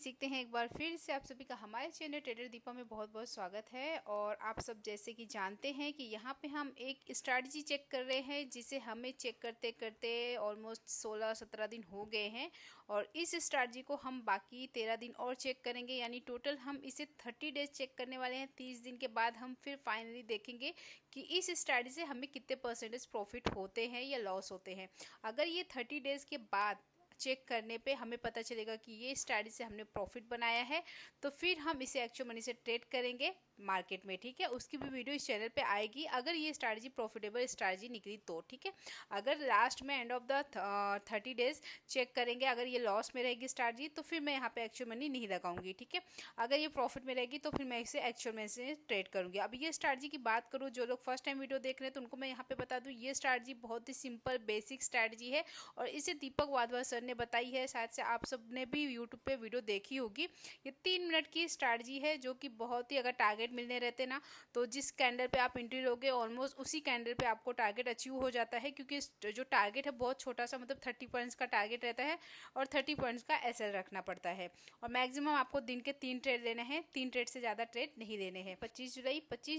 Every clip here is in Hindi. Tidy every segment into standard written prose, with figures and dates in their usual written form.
सीखते हैं एक बार फिर से आप सभी का हमारे चैनल ट्रेडर दीपा में बहुत बहुत स्वागत है। और आप सब जैसे कि जानते हैं कि यहाँ पे हम एक स्ट्रैटेजी चेक कर रहे हैं जिसे हमें चेक करते करते ऑलमोस्ट 16-17 दिन हो गए हैं। और इस स्ट्रैटेजी को हम बाकी 13 दिन और चेक करेंगे, यानी टोटल हम इसे 30 डेज चेक करने वाले हैं। 30 दिन के बाद हम फिर फाइनली देखेंगे कि इस स्ट्रैटेजी से हमें कितने परसेंटेज प्रॉफिट होते हैं या लॉस होते हैं। अगर ये 30 डेज के बाद चेक करने पे हमें पता चलेगा कि ये स्ट्रैटेजी से हमने प्रॉफिट बनाया है, तो फिर हम इसे एक्चुअल मनी से ट्रेड करेंगे मार्केट में। ठीक है, उसकी भी वीडियो इस चैनल पे आएगी अगर ये स्ट्रैटेजी प्रॉफिटेबल स्ट्रैटेजी निकली तो। ठीक है, अगर लास्ट में end of the 30 days check करेंगे, अगर ये लॉस में रहेगी स्ट्रैटेजी तो फिर मैं यहाँ पे एक्चुअल मनी नहीं लगाऊंगी। ठीक है, अगर ये प्रॉफिट में रहेगी तो फिर मैं इसे एक्चुअल मनी से ट्रेड करूंगी। अब ये स्ट्रैटेजी की बात करूँ, जो लोग फर्स्ट टाइम वीडियो देख रहे हैं तो उनको मैं यहाँ पे बता दूँ, ये स्ट्रैटेजी बहुत ही सिंपल बेसिक स्ट्रैटेजी है और इसे दीपक वाधवा सर ने बताई है। शायद से आप सब ने भी यूट्यूब पे वीडियो देखी होगी। ये 3 मिनट की स्ट्रैटेजी है जो कि बहुत ही, अगर टारगेट मिलने रहते ना तो जिस कैंडल पे आप एंट्री लोगे ऑलमोस्ट उसी कैंडल पे आपको टारगेट अचीव हो जाता है, क्योंकि जो टारगेट है बहुत छोटा सा, मतलब 30 पॉइंट्स का टारगेट रहता है और 30 पॉइंट्स का एसएल रखना पड़ता है। और मैक्सिमम आपको दिन के 3 ट्रेड लेने हैं, 3 ट्रेड से ज़्यादा ट्रेड नहीं लेने हैं। 25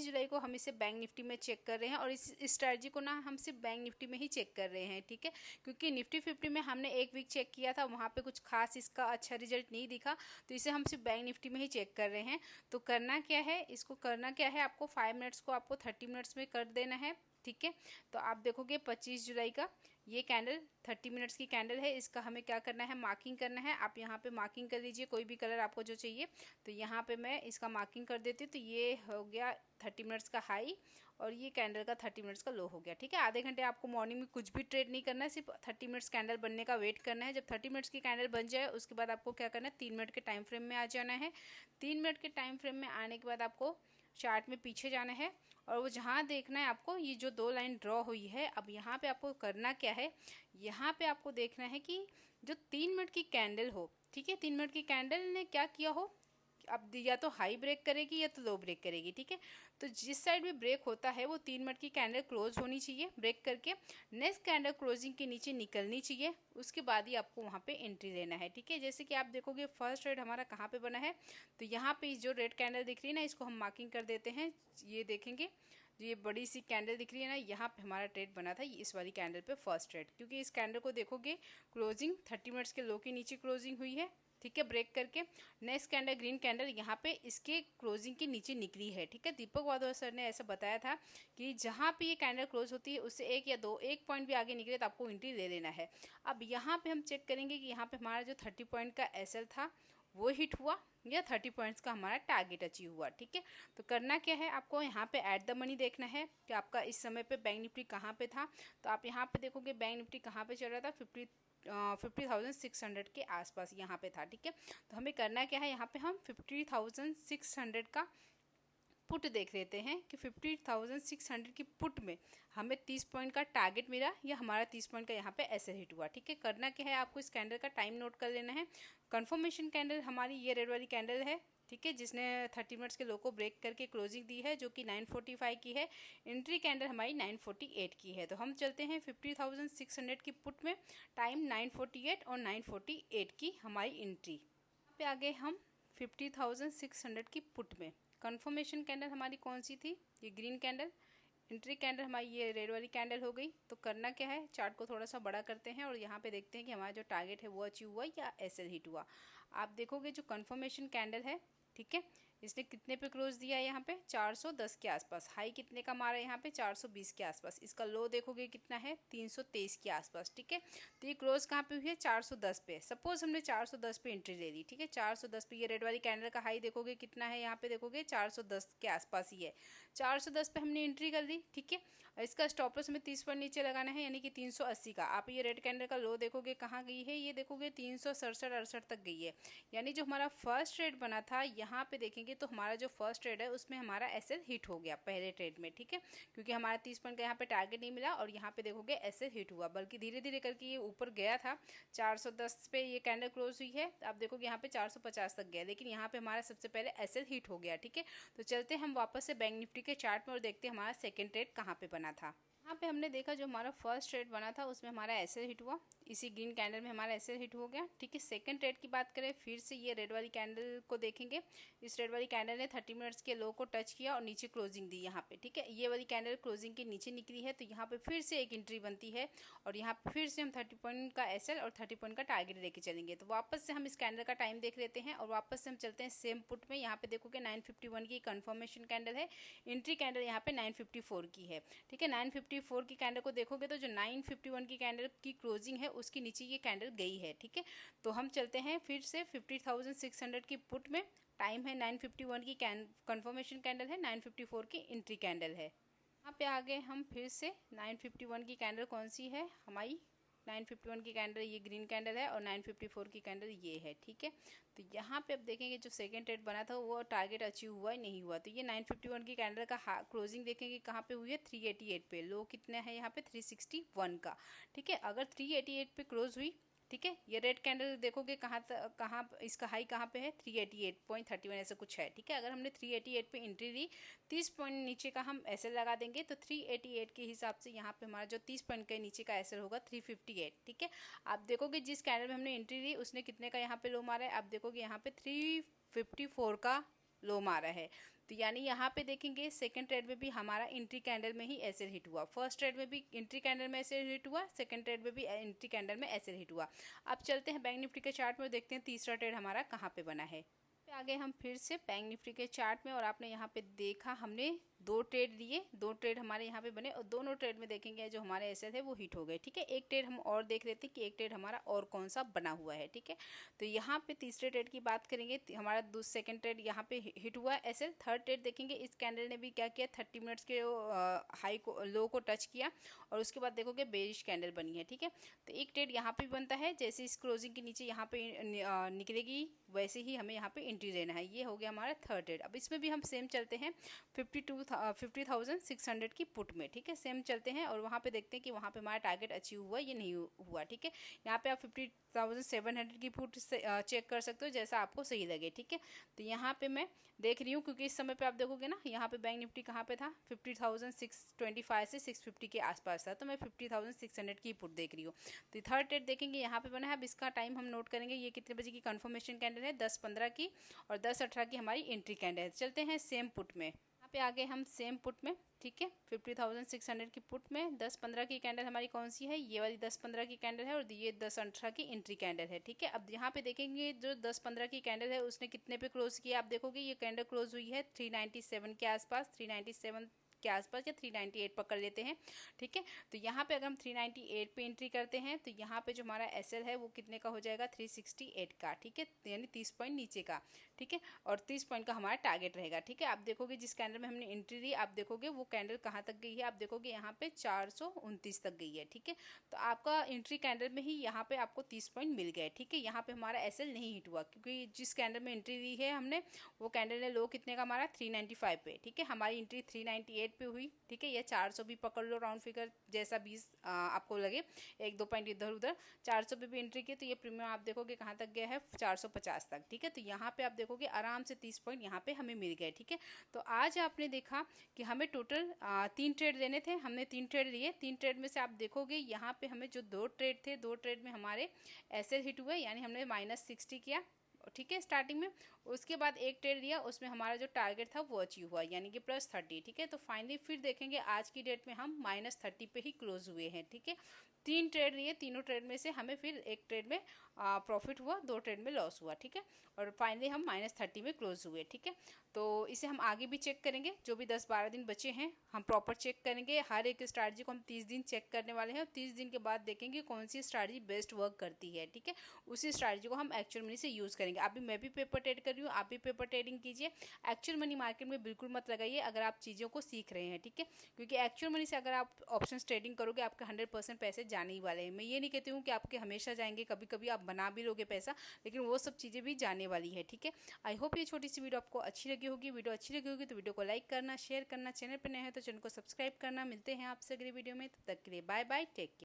जुलाई को हम इसे बैंक निफ्टी में चेक कर रहे हैं और इस स्ट्रैटेजी को ना हम सिर्फ बैंक निफ्टी में ही चेक कर रहे हैं। ठीक है, क्योंकि निफ्टी 50 में हमने एक वीक चेक किया था, वहाँ पे कुछ खास इसका अच्छा रिजल्ट नहीं दिखा, तो इसे हम सिर्फ बैंक निफ्टी में ही चेक कर रहे हैं। तो करना क्या है, इसको करना क्या है, आपको 5 मिनट्स को आपको 30 मिनट्स में कर देना है। ठीक है, तो आप देखोगे 25 जुलाई का ये कैंडल 30 मिनट्स की कैंडल है। इसका हमें क्या करना है, मार्किंग करना है। आप यहाँ पे मार्किंग कर लीजिए, कोई भी कलर आपको जो चाहिए। तो यहाँ पे मैं इसका मार्किंग कर देती हूँ। तो ये हो गया 30 मिनट्स का हाई और ये कैंडल का 30 मिनट्स का लो हो गया। ठीक है, आधे घंटे आपको मॉर्निंग में कुछ भी ट्रेड नहीं करना है, सिर्फ 30 मिनट्स कैंडल बनने का वेट करना है। जब 30 मिनट्स की कैंडल बन जाए उसके बाद आपको क्या करना है, 3 मिनट के टाइम फ्रेम में आ जाना है। 3 मिनट के टाइम फ्रेम में आने के बाद आपको चार्ट में पीछे जाना है और वो जहाँ देखना है आपको, ये जो 2 लाइन ड्रॉ हुई है, अब यहाँ पे आपको करना क्या है, यहाँ पे आपको देखना है कि जो 3 मिनट की कैंडल हो, ठीक है, 3 मिनट की कैंडल ने क्या किया हो, अब या तो हाई ब्रेक करेगी या तो लो ब्रेक करेगी। ठीक है, तो जिस साइड भी ब्रेक होता है वो 3 मिनट की कैंडल क्लोज होनी चाहिए, ब्रेक करके नेक्स्ट कैंडल क्लोजिंग के नीचे निकलनी चाहिए। उसके बाद ही आपको वहाँ पे एंट्री लेना है। ठीक है, जैसे कि आप देखोगे फर्स्ट ट्रेड हमारा कहाँ पे बना है, तो यहाँ पे जो रेड कैंडल दिख रही है ना, इसको हम मार्किंग कर देते हैं। ये देखेंगे जो ये बड़ी सी कैंडल दिख रही है ना, यहाँ पे हमारा ट्रेड बना था इस वाली कैंडल पे फर्स्ट ट्रेड, क्योंकि इस कैंडल को देखोगे क्लोजिंग 30 मिनट्स के लो के नीचे क्लोजिंग हुई है। ठीक है, ब्रेक करके नेक्स्ट कैंडल ग्रीन कैंडल यहाँ पे इसके क्लोजिंग के नीचे निकली है। ठीक है, दीपक वाधवा सर ने ऐसा बताया था कि जहाँ पे ये कैंडल क्लोज होती है उससे एक पॉइंट भी आगे निकले तो आपको एंट्री ले लेना है। अब यहाँ पे हम चेक करेंगे कि यहाँ पे हमारा जो 30 पॉइंट का एसएल था वो हिट हुआ या 30 पॉइंट्स का हमारा टारगेट अचीव हुआ। ठीक है, तो करना क्या है, आपको यहाँ पे ऐट द मनी देखना है कि आपका इस समय पे बैंक निफ्टी कहाँ पे था। तो आप यहाँ पे देखोगे बैंक निफ्टी कहाँ पे चल रहा था, 50,600 के आसपास यहाँ पे था। ठीक है, तो हमें करना क्या है, यहाँ पे हम 50,600 का पुट देख लेते हैं कि 50,600 की पुट में हमें 30 पॉइंट का टारगेट मिला या हमारा 30 पॉइंट का यहाँ पे ऐसे हिट हुआ। ठीक है, करना क्या है, आपको इस कैंडल का टाइम नोट कर लेना है। कंफर्मेशन कैंडल हमारी ये रेड वाली कैंडल है। ठीक है, जिसने 30 मिनट्स के लो को ब्रेक करके क्लोजिंग दी है, जो कि 945 की है। एंट्री कैंडल हमारी 948 की है। तो हम चलते हैं 50,600 की पुट में, टाइम 948 और 948 की हमारी एंट्री। यहाँ पे आ गए हम 50,600 की पुट में। कंफर्मेशन कैंडल हमारी कौन सी थी, ये ग्रीन कैंडल। एंट्री कैंडल हमारी ये रेड वाली कैंडल हो गई। तो करना क्या है, चार्ट को थोड़ा सा बड़ा करते हैं और यहाँ पे देखते हैं कि हमारा जो टारगेट है वो अचीव हुआ या एसएल हिट हुआ। आप देखोगे जो कंफर्मेशन कैंडल है, ठीक है, इसने कितने पे क्लोज दिया है, यहाँ पे 410 के आसपास। हाई कितने का मारा है यहाँ पे, 420 के आसपास। इसका लो देखोगे कितना है, 323 के आसपास। ठीक है, तो ये क्लोज कहाँ पे हुई है, 410 पे। सपोज हमने 410 पे एंट्री ले ली। ठीक है, 410 पे ये रेड वाली कैंडल का हाई देखोगे कितना है, यहाँ पे देखोगे 410 के आसपास ही है। 410 पे हमने एंट्री कर ली। ठीक है, इसका स्टॉप लॉस हमें 30 पर नीचे लगाना है, यानी कि 380 का। आप ये रेड कैंडल का लो देखोगे कहाँ गई है, ये देखोगे 367-68 तक गई है। यानी जो हमारा फर्स्ट ट्रेड बना था, यहाँ पे देखेंगे तो हमारा जो फर्स्ट ट्रेड है उसमें हमारा एसएल हिट हो गया पहले ट्रेड में। ठीक है, क्योंकि हमारा 30 पॉइंट का यहाँ पे टारगेट नहीं मिला और यहाँ पे देखोगे एसएल हिट हुआ, बल्कि धीरे धीरे करके ये ऊपर गया था। 410 पे ये कैंडल क्लोज हुई है, आप देखोगे यहाँ पे 450 तक गया, लेकिन यहाँ पे हमारा सबसे पहले एसएल हिट हो गया। ठीक है, तो चलते हम वापस से बैंक निफ्टी के चार्ट में और देखते हैं हमारा सेकेंड ट्रेड कहाँ पे बना था। यहाँ पे हमने देखा जो हमारा फर्स्ट ट्रेड बना था उसमें हमारा एसएल हिट हुआ। इसी ग्रीन कैंडल में हमारा ऐसे हिट हो गया। ठीक है, सेकंड ट्रेड की बात करें, फिर से ये रेड वाली कैंडल को देखेंगे। इस रेड वाली कैंडल ने 30 मिनट्स के लो को टच किया और नीचे क्लोजिंग दी यहाँ पे। ठीक है, ये वाली कैंडल क्लोजिंग के नीचे निकली है, तो यहाँ पे फिर से एक एंट्री बनती है और यहाँ पे फिर से हम 30 पॉइंट का एसएल और 30 पॉइंट का टारगेट लेके चलेंगे। तो वापस से हम इस कैंडल का टाइम देख लेते हैं और वापस से हम चलते हैं सेम पुट में। यहाँ पे देखोगे 951 की कंफर्मेशन कैंडल है, एंट्री कैंडल यहाँ पे 954 की है। ठीक है, 954 की कैंडल को देखोगे तो जो 951 की कैंडल की क्लोजिंग है उसके नीचे ये कैंडल गई है। ठीक है, तो हम चलते हैं फिर से 50,600 की पुट में। टाइम है 951 की कंफर्मेशन कैंडल है, 954 की एंट्री कैंडल है। यहाँ पे आगे हम फिर से 951 की कैंडल कौन सी है हमारी, 951 की कैंडल ये ग्रीन कैंडल है और 954 की कैंडल ये है। ठीक है, तो यहाँ पे अब देखेंगे जो सेकंड ट्रेड बना था वो टारगेट अचीव हुआ ही नहीं हुआ। तो ये 951 की कैंडल का क्लोजिंग देखेंगे कहाँ पे हुई है, 388 पे। लो कितना है यहाँ पे, 361 का। ठीक है, अगर 388 पे क्लोज हुई, ठीक है, ये रेड कैंडल देखोगे कहाँ इसका हाई कहाँ पे है, 388.31 ऐसा कुछ है। ठीक है, अगर हमने 388 पे एंट्री ली, 30 पॉइंट नीचे का हम एसएल लगा देंगे, तो 388 के हिसाब से यहाँ पे हमारा जो 30 पॉइंट के नीचे का एसएल होगा 358। ठीक है, आप देखोगे जिस कैंडल में हमने एंट्री ली उसने कितने का यहाँ पे लो मारा है, आप देखोगे यहाँ पे 354 का लो मारा है। तो यानी यहाँ पे देखेंगे सेकंड ट्रेड में भी हमारा एंट्री कैंडल में ही एसएल हिट हुआ, फर्स्ट ट्रेड में भी एंट्री कैंडल में एसएल हिट हुआ, सेकंड ट्रेड में भी एंट्री कैंडल में एसएल हिट हुआ। अब चलते हैं बैंक निफ्टी के चार्ट में और देखते हैं तीसरा ट्रेड हमारा कहाँ पे बना है। आगे हम फिर से बैंक निफ्टी के चार्ट में, और आपने यहाँ पे देखा हमने 2 ट्रेड लिए, 2 ट्रेड हमारे यहाँ पे बने और दोनों ट्रेड में देखेंगे जो हमारे ऐसे थे वो हिट हो गए। ठीक है, एक ट्रेड हम और देख लेते हैं कि एक ट्रेड हमारा और कौन सा बना हुआ है। ठीक है, तो यहाँ पे तीसरे ट्रेड की बात करेंगे, हमारा सेकंड ट्रेड यहाँ पे हिट हुआ ऐसे। थर्ड ट्रेड देखेंगे, इस कैंडल ने भी क्या किया, 30 मिनट्स के हाई को लो को टच किया और उसके बाद देखोगे बेरिश कैंडल बनी है। ठीक है, तो एक ट्रेड यहाँ पे भी बनता है, जैसे इस क्लोजिंग के नीचे यहाँ पे निकलेगी वैसे ही हमें यहाँ पे एंट्री लेना है। ये हो गया हमारा थर्ड ट्रेड। अब इसमें भी हम सेम चलते हैं 50,600 की पुट में। ठीक है, सेम चलते हैं और वहाँ पे देखते हैं कि वहाँ पे हमारा टारगेट अचीव हुआ ये नहीं हुआ। ठीक है, यहाँ पे आप 50,700 की पुट चेक कर सकते हो, जैसा आपको सही लगे। ठीक है, तो यहाँ पे मैं देख रही हूँ क्योंकि इस समय पे आप देखोगे ना यहाँ पे बैंक निफ्टी कहाँ पे था, 50,625 से 650 के आसपास था, तो मैं 50,600 की पुट देख रही हूँ। तो थर्ड ट्रेड देखेंगे यहाँ पे बना है। अब इसका टाइम हम नोट करेंगे, ये कितने बजे की कंफर्मेशन कैंडल है, 10:15 की और 10:18 की हमारी एंट्री कैंडल है। चलते हैं सेम पुट में, यहाँ पे आगे हम सेम पुट में। ठीक है, 50,600 की पुट में 10:15 की कैंडल हमारी कौन सी है, ये वाली 10:15 की कैंडल है और ये 10:18 की एंट्री कैंडल है। ठीक है, अब यहाँ पे देखेंगे जो 10:15 की कैंडल है उसने कितने पे क्लोज किया, आप देखोगे ये कैंडल क्लोज हुई है 397 के आसपास, 397 के आसपास या 398 पकड़ लेते हैं। ठीक है, तो यहाँ पे अगर हम 398 पे एंट्री करते हैं तो यहाँ पे जो हमारा एसएल है वो कितने का हो जाएगा, 368 का। ठीक है, यानी 30 पॉइंट नीचे का। ठीक है, और 30 पॉइंट का हमारा टारगेट रहेगा। ठीक है, आप देखोगे जिस कैंडल में हमने एंट्री ली, आप देखोगे वो कैंडल कहाँ तक गई है, आप देखोगे यहाँ पे 429 तक गई है। ठीक है, तो आपका एंट्री कैंडल में ही यहाँ पे आपको 30 पॉइंट मिल गए। ठीक है, यहाँ पे हमारा एसएल नहीं हिट हुआ क्योंकि जिस कैंडल में एंट्री ली है हमने वो कैंडल ने लो कितने का हमारा 395 पे। ठीक है, हमारी एंट्री 398 पे हुई। ठीक है, या 400 भी पकड़ लो राउंड फिगर, जैसा 20 आपको लगे, 1-2 पॉइंट इधर उधर। 400 पे भी एंट्री की तो ये प्रीमियम आप देखोगे कहाँ तक गया है, 450 तक। ठीक है, तो यहाँ पे आप देखोगे आराम से 30 पॉइंट यहाँ पे हमें मिल गए। ठीक है, तो आज आपने देखा कि हमें टोटल 3 ट्रेड लेने थे, हमने 3 ट्रेड लिए। 3 ट्रेड में से आप देखोगे यहाँ पे हमें जो 2 ट्रेड थे, 2 ट्रेड में हमारे ऐसे हिट हुए, यानी हमने -60 किया। ठीक है, स्टार्टिंग में। उसके बाद एक ट्रेड लिया, उसमें हमारा जो टारगेट था वो अचीव हुआ, यानी कि +30। ठीक है, तो फाइनली फिर देखेंगे आज की डेट में हम -30 पे ही क्लोज हुए हैं। ठीक है, 3 ट्रेड लिए, तीनों ट्रेड में से हमें फिर एक ट्रेड में प्रॉफिट हुआ, 2 ट्रेड में लॉस हुआ। ठीक है, और फाइनली हम -30 में क्लोज हुए। ठीक है, तो इसे हम आगे भी चेक करेंगे, जो भी 10-12 दिन बचे हैं हम प्रॉपर चेक करेंगे। हर एक स्ट्रैटेजी को हम 30 दिन चेक करने वाले हैं और 30 दिन के बाद देखेंगे कौन सी स्ट्रैटेजी बेस्ट वर्क करती है। ठीक है, उसी स्ट्रैटेजी को हम एक्चुअल मनी से यूज़ करेंगे। अभी मैं भी पेपर ट्रेड कर रही हूँ, आप भी पेपर ट्रेडिंग कीजिए। एक्चुअल मनी मार्केट में बिल्कुल मत लगाइए अगर आप चीज़ों को सीख रहे हैं। ठीक है, क्योंकि एक्चुअल मनी से अगर आप ऑप्शन ट्रेडिंग करोगे आपके 100% पैसे जाने ही वाले हैं। मैं ये नहीं कहती हूँ कि आपके हमेशा जाएंगे, कभी कभी आप बना भी लोगे पैसा, लेकिन वो सब चीज़ें भी जाने वाली है। ठीक है, आई होप ये छोटी सी वीडियो आपको अच्छी लगी होगी। वीडियो अच्छी लगी होगी तो वीडियो को लाइक करना, शेयर करना, चैनल पर नए हैं तो चैनल को सब्सक्राइब करना। मिलते हैं आपसे अगली वीडियो में, तब तक के लिए बाय बाय, टेक केयर।